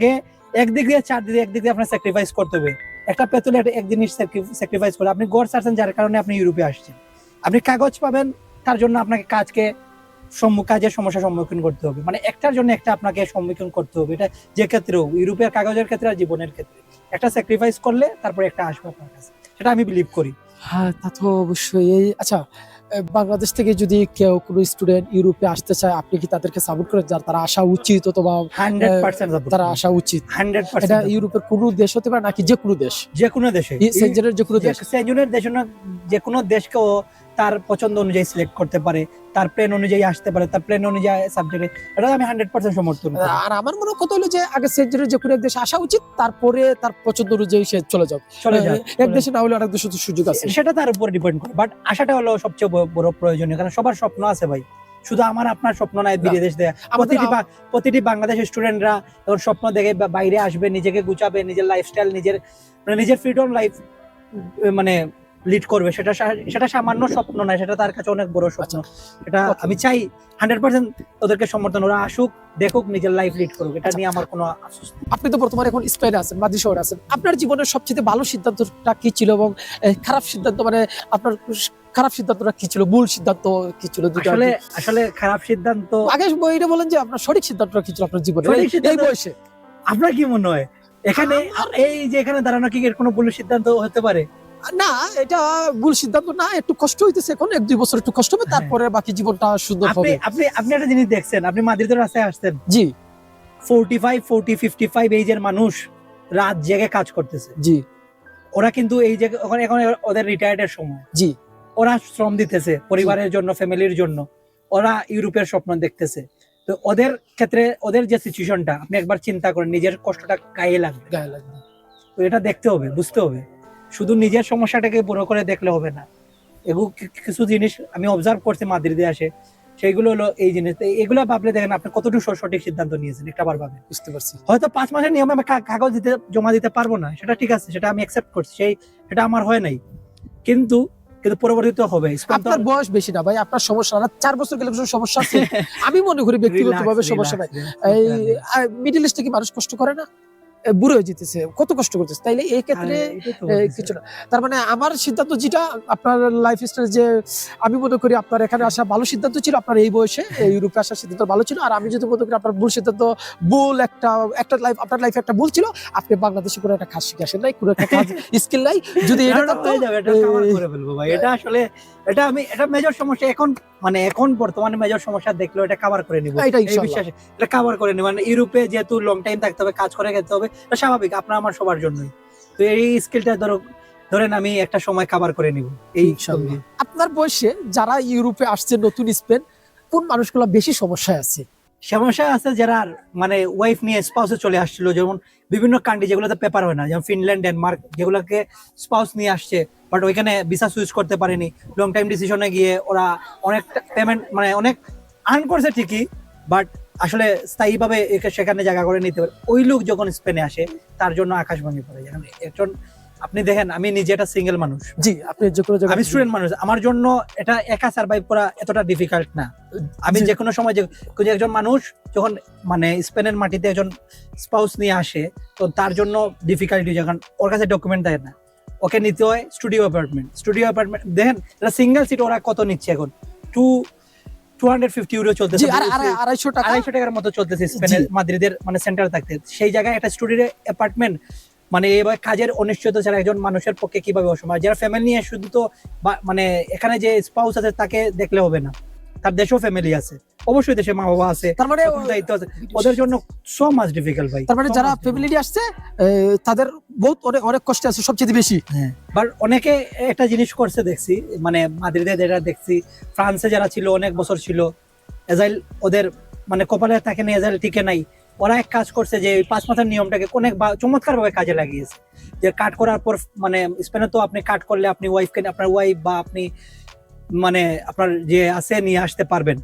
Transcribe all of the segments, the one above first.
আপনাকে একদিক দিয়ে একদিক দিয়ে আপনার স্যাক্রিফাইস করতে হবে। একটা পেতলে এক জিনিস স্যাক্রিফাইস করে আপনি গড় ছাড়ছেন, যার কারণে আপনি ইউরোপে আসছেন। আপনি কাগজ পাবেন, তার জন্য আপনাকে কাজের সমস্যার সম্মুখীন করতে হবে, মানে একটার জন্য একটা আপনাকে সম্মুখীন করতে হবে। এটা যে ক্ষেত্রেও, ইউরোপের কাগজের ক্ষেত্রে আর জীবনের ক্ষেত্রে, একটা স্যাক্রিফাইস করলে তারপরে একটা আসবে আপনার কাছে, সেটা আমি বিলিভ করি। হ্যাঁ, তা তো অবশ্যই। আচ্ছা, বাংলাদেশ থেকে যদি কেউ কোনো স্টুডেন্ট ইউরোপে আসতে চায়, আপনি কি তাদেরকে সাপোর্ট করেন যার তারা আসা উচিত, অথবা 100% তারা আসা উচিত? 100% এটা ইউরোপের কোনো দেশ হতে পারে নাকি যে কোনো দেশ? যে কোনো দেশে, সেঞ্জনের যে কোনো দেশ? সেঞ্জনের দেশ না, যে কোনো দেশকেও তার পছন্দ অনুযায়ী সিলেক্ট করতে পারে, তার প্ল্যান অনুযায়ী আসতে পারে, তার প্ল্যান অনুযায়ী সাবজেক্টে, এটা আমি 100% সমর্থন করি। আর আমার মনে কথা হলো যে আগে সেঞ্জনের যে কোনো এক দেশে আসা উচিত, তারপরে তার পছন্দ অনুযায়ী সে চলে যাক। এক দেশে না হলে আরেক দেশে তো সুযোগ আছে, সেটা তার উপর ডিপেন্ড করে। বাট আশাটা হলো সবচেয়ে বড় প্রয়োজনীয়, কারণ সবার স্বপ্ন আছে ভাই, শুধু আমার আপনার স্বপ্ন নাই বিদেশ দেয়া। প্রতিটি বাংলাদেশের স্টুডেন্টরা যখন স্বপ্ন দেখে বাইরে আসবে, নিজেকে গুছাবে, নিজের লাইফস্টাইল, নিজের ফ্রিডম লাইফ মানে লিড করবে, সেটা সামান্য স্বপ্ন নয়, সেটা তার কাছে অনেক বড় স্বপ্ন। এটা আমি চাই 100% ওদেরকে সমর্থন, ওরা আসুক, দেখুক, নিজের লাইফ লিড করুক, এটা নিয়ে আমার কোনো আফসোস নেই। আপনি তো বর্তমানে এখন স্পেনে আছেন, মাদ্রিদ শহরে আছেন। আপনার জীবনের সবচেয়ে ভালো সিদ্ধান্তটা কি ছিল, এবং খারাপ সিদ্ধান্ত, মানে আপনার খারাপ সিদ্ধান্তটা কি ছিল, ভুল সিদ্ধান্ত কি ছিল? আসলে খারাপ সিদ্ধান্ত, আগে এটা বলেন যে আপনার সঠিক সিদ্ধান্তটা কি ছিল আপনার জীবনে এই বয়সে? আপনার কি মনে হয় এখানে এই যে এখানে দাঁড়ানো কি এর কোনো ভুল সিদ্ধান্ত হতে পারে? না, এটা ভুল সিদ্ধান্ত না। একটু কষ্ট হইতেছে এখন, 1-2 বছর একটু কষ্ট হবে, তারপরে বাকি জীবনটা সুন্দর হবে। আপনি একটা জিনিস দেখছেন, আপনি মাদ্রিদের রাস্তায় আসছেন, জি 40-55 এইজের মানুষ রাত জেগে কাজ করতেছে। জি, ওরা কিন্তু এই যে এখন ওদের রিটায়ার্ডের সময়, জি, ওরা শ্রম দিতেছে পরিবারের জন্য, ফ্যামিলির জন্য, ওরা ইউরোপের স্বপ্ন দেখতেছে। তো ওদের ক্ষেত্রে ওদের যে সিচুয়েশনটা আপনি একবার চিন্তা করেন, নিজের কষ্টটা গায়ে লাগবে। তো এটা দেখতে হবে, বুঝতে হবে, শুধু নিজের সমস্যাটাকে বড় করে দেখলে হবে না। এগুলো কিছু জিনিস আমি অবজার্ভ করছি মাদ্রিদে আসে, সেইগুলো হলো এই জিনিস। এগুলো ভাবলে দেখেন আপনি কতটুকু সঠিক সিদ্ধান্ত নিয়েছেন, একটা বার ভাবে। বুঝতে পারছি। হয়তো 5 মাসের নিয়মে আমি কাগজ জমা দিতে পারবো না, সেটা ঠিক আছে, সেটা আমি অ্যাকসেপ্ট করছি, সেটা আমার হয় নাই, কিন্তু পরবর্তীতে হবে। আপনার বয়স বেশি না ভাই, আপনার সমস্যা না। 4 বছর গেলে কোনো সমস্যা আছে? আমি মনে করি ব্যক্তিগতভাবে সমস্যা নাই। এই মিডল ইস্টে কি মানুষ কষ্ট করে না? বুড়ো হয়ে যেতেছে, কত কষ্ট করতেছে, তাইলে এই ক্ষেত্রে কিছু না। তার মানে আমার সিদ্ধান্ত যেটা, আপনার লাইফ স্টাইল, যে আমি মনে করি আপনার এখানে আসা ভালো সিদ্ধান্ত ছিল, আপনার এই বয়সে ইউরোপে আসার সিদ্ধান্ত ভালো ছিল। আর আমি যদি মনে করি আপনার ভুল সিদ্ধান্ত, ভুল একটা লাইফ, আপনার লাইফে একটা ভুল ছিল, আপনি বাংলাদেশে কোনো একটা কাজ শিখে আসেন নাই, কোনো একটা কাজ স্কিল নাই। যদি এটা করে ফেলবো ভাই, এটা আসলে এটা মেজর সমস্যা এখন, মানে এখন বর্তমানে মেজর সমস্যা দেখলো এটা কভার করে নিব, এই বিশ্বাসে এটা কভার করে নিব। মানে ইউরোপে যেহেতু লং টাইম থাকতে হবে, কাজ করে খেতে হবে, এটা স্বাভাবিক, আপনার আমার সবার জন্যই। তো এই স্কিলটা ধরেন আমি একটা সময় কভার করে নিব। এই আপনার বয়সে যারা ইউরোপে আসছে নতুন স্পেন, কোন মানুষগুলো বেশি সমস্যায় আছে? সমস্যা আছে যারা মানে ওয়াইফ নিয়ে স্পাউসে চলে আসছিল, যেমন বিভিন্ন কান্ট্রি যেগুলোতে পেপার হয় না, যেমন ফিনল্যান্ড, ডেনমার্ক, যেগুলোকে স্পাউস নিয়ে আসছে, বাট ওইখানে ভিসা সুইচ করতে পারেনি। লং টাইম ডিসিশনে গিয়ে ওরা অনেক পেমেন্ট, মানে অনেক আর্ন করছে ঠিকই, বাট আসলে স্থায়ীভাবে সেখানে জায়গা করে নিতে পারে। ওই লোক যখন স্পেনে আসে, তার জন্য আকাশ ভেঙে পড়ে। একজন আপনি দেখেন, আমি নিজে একটা সিঙ্গেল মানুষ, জি, আপনি যে কোনো জায়গায়, আমি স্টুডেন্ট মানুষ, আমার জন্য এটা একা সার্ভাইভ করা এতটা ডিফিকাল্ট না। আমি যে কোনো সময় একজন মানুষ যখন মানে স্পেনের মাটিতে একজন স্পাউস নিয়ে আসে, তো তার জন্য ডিফিকাল্টি, যখন ওর কাছে ডকুমেন্ট দেয় না, ওকে নিতে হয় স্টুডিও অ্যাপার্টমেন্ট। দেখেন এটা সিঙ্গেল সিট ওরা কত নিচ্ছে এখন, 250 ইউরো চলতেছে, 250 টাকার মতো চলতেছে স্পেনের মাদ্রিদের মানে সেন্টার থাকতে। সেই জায়গায় একটা স্টুডিও অ্যাপার্টমেন্ট, মানে এবার কাজের অনিশ্চয়তা ছাড়া একজন মানুষের পক্ষে কিভাবে অসম্ভব। যারা ফ্যামিলি নিয়ে শুধু তো মানে এখানে যে স্পাউস আছে তাকে দেখলে হবে না, তার দেশেও ফ্যামিলি আছে, অবশ্যই দেশে মা বাবা আছে, তার মানে দায়িত্ব আছে, ওদের জন্য সো মাচ ডিফিকাল্ট ভাই। তার মানে যারা ফ্যামিলি নিয়ে আসছে তাদের বহুত অনেক কষ্ট আছে সবচেয়ে বেশি। বাট অনেকে একটা জিনিস করছে দেখছি, মানে মাদ্রিদে যেটা দেখছি, ফ্রান্সে যারা ছিল অনেক বছর ছিল, এজাইল ওদের মানে কপালে থাকে না, এজাইল টিকে নাই। ওরা এক কাজ করছে যে 5 মাসের নিয়মটাকে অনেক চমৎকার ভাবে কাজে লাগিয়েছে। যে কাট করার পর, মানে স্পেনে তো আপনি কাট করলে আপনি ওয়াইফকে, আপনার ওয়াইফ বা আপনি মানে আপনার যে আছে নিয়ে আসতে পারবেন।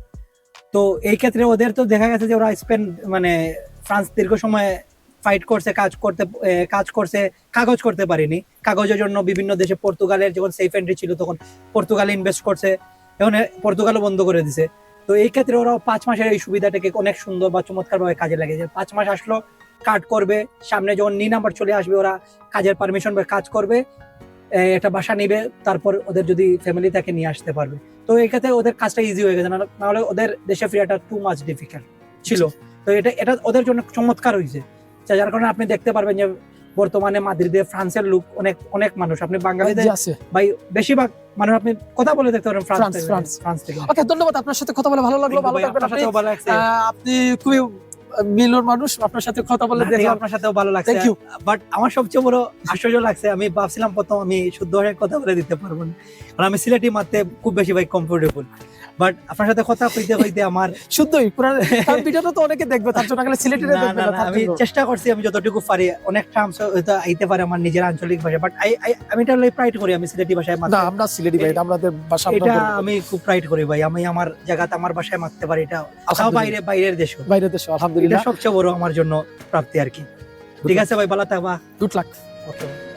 তো এই ক্ষেত্রে ওদের তো দেখা গেছে যে ওরা স্পেন মানে ফ্রান্স দীর্ঘ সময় ফাইট করছে, কাজ করছে, কাগজ করতে পারেনি। কাগজের জন্য বিভিন্ন দেশে, পর্তুগালের যখন সেফ এন্ট্রি ছিল তখন পর্তুগালে ইনভেস্ট করছে, এখন পর্তুগালও বন্ধ করে দিছে। তো এই ক্ষেত্রে ওরা 5 মাসের এই সুবিধাটাকে অনেক সুন্দর বা চমৎকার ভাবে কাজে লাগিয়েছে। 5 মাস আসলো, কাট করবে, সামনে যখন নাম্বার চলে আসবে ওরা কাজের পারমিশন বা কাজ করবে, একটা বাসা নিবে, তারপর ওদের যদি ফ্যামিলি তাকে নিয়ে আসতে পারবে। তো এই ক্ষেত্রে ওদের কাজটা ইজি হয়ে গেছে, নাহলে ওদের দেশে ফিরাটা টু মাচ ডিফিকাল্ট ছিল। তো এটা ওদের জন্য চমৎকার হয়েছে, যার কারণে আপনি দেখতে পারবেন যে বর্তমানে মাদ্রিদে ফ্রান্সের লোক অনেক মানুষ, আপনি বাঙালিদের জি, আছে। ভাই বেশিরভাগ মানুষ আপনি কথা বলে দেখতে পারেন ফ্রান্স। ফ্রান্স থেকে। ওকে, ধন্যবাদ, আপনার সাথে কথা বলে ভালো লাগলো। ভালো ভাই, থাকবেন আপনার আপনি। সাথেও ভালো লাগছে। আপনি খুবই মিলন মানুষ, আপনার সাথে কথা বলে দেখলাম। আপনার সাথেও ভালো লাগছে। Thank you. বাট আমার সবচেয়ে বড় আশ্চর্য লাগছে, আমি ভাবছিলাম প্রথম আমি শুদ্ধ ভাষায় কথা বলে দিতে পারবো না, কারণ আমি সিলেটি মারতে খুব বেশি ভাই কমফোর্টেবল। বাট আপনার সাথে কথা কইতে কইতে আমার শুদ্ধই পুরো, কারণ ভিডিওটা তো অনেকে দেখবে, তার জন্য খালি সিলেটিরা না, দেখবে না, না, না, তার আমি জন্য। চেষ্টা করছি, আমি যতটুকু পারি। অনেক টার্মস হয়তো আইতে পারে আমার নিজের আঞ্চলিক ভাষা, বাট আমি এটা প্রাইড করি, আমি সিলেটি ভাষায় না, মারতে, আমরা সিলেটি ভাই, এটা আমাদের ভাষা, আমরা এটা গর্ব করি। আমি খুব প্রাইড করি ভাই। আমি আমার জায়গাতে আমার ভাষায় মারতে পারি, এটা তাও আলহামদুলিল্লাহ। বাইরের দেশ, বাইরের দেশে এটা আলহামদুলিল্লাহ। সবচেয়ে বড় আমার জন্য প্রাপ্তি আর কি। ঠিক আছে ভাই, ভালো থাকবা। Good luck. ওকে।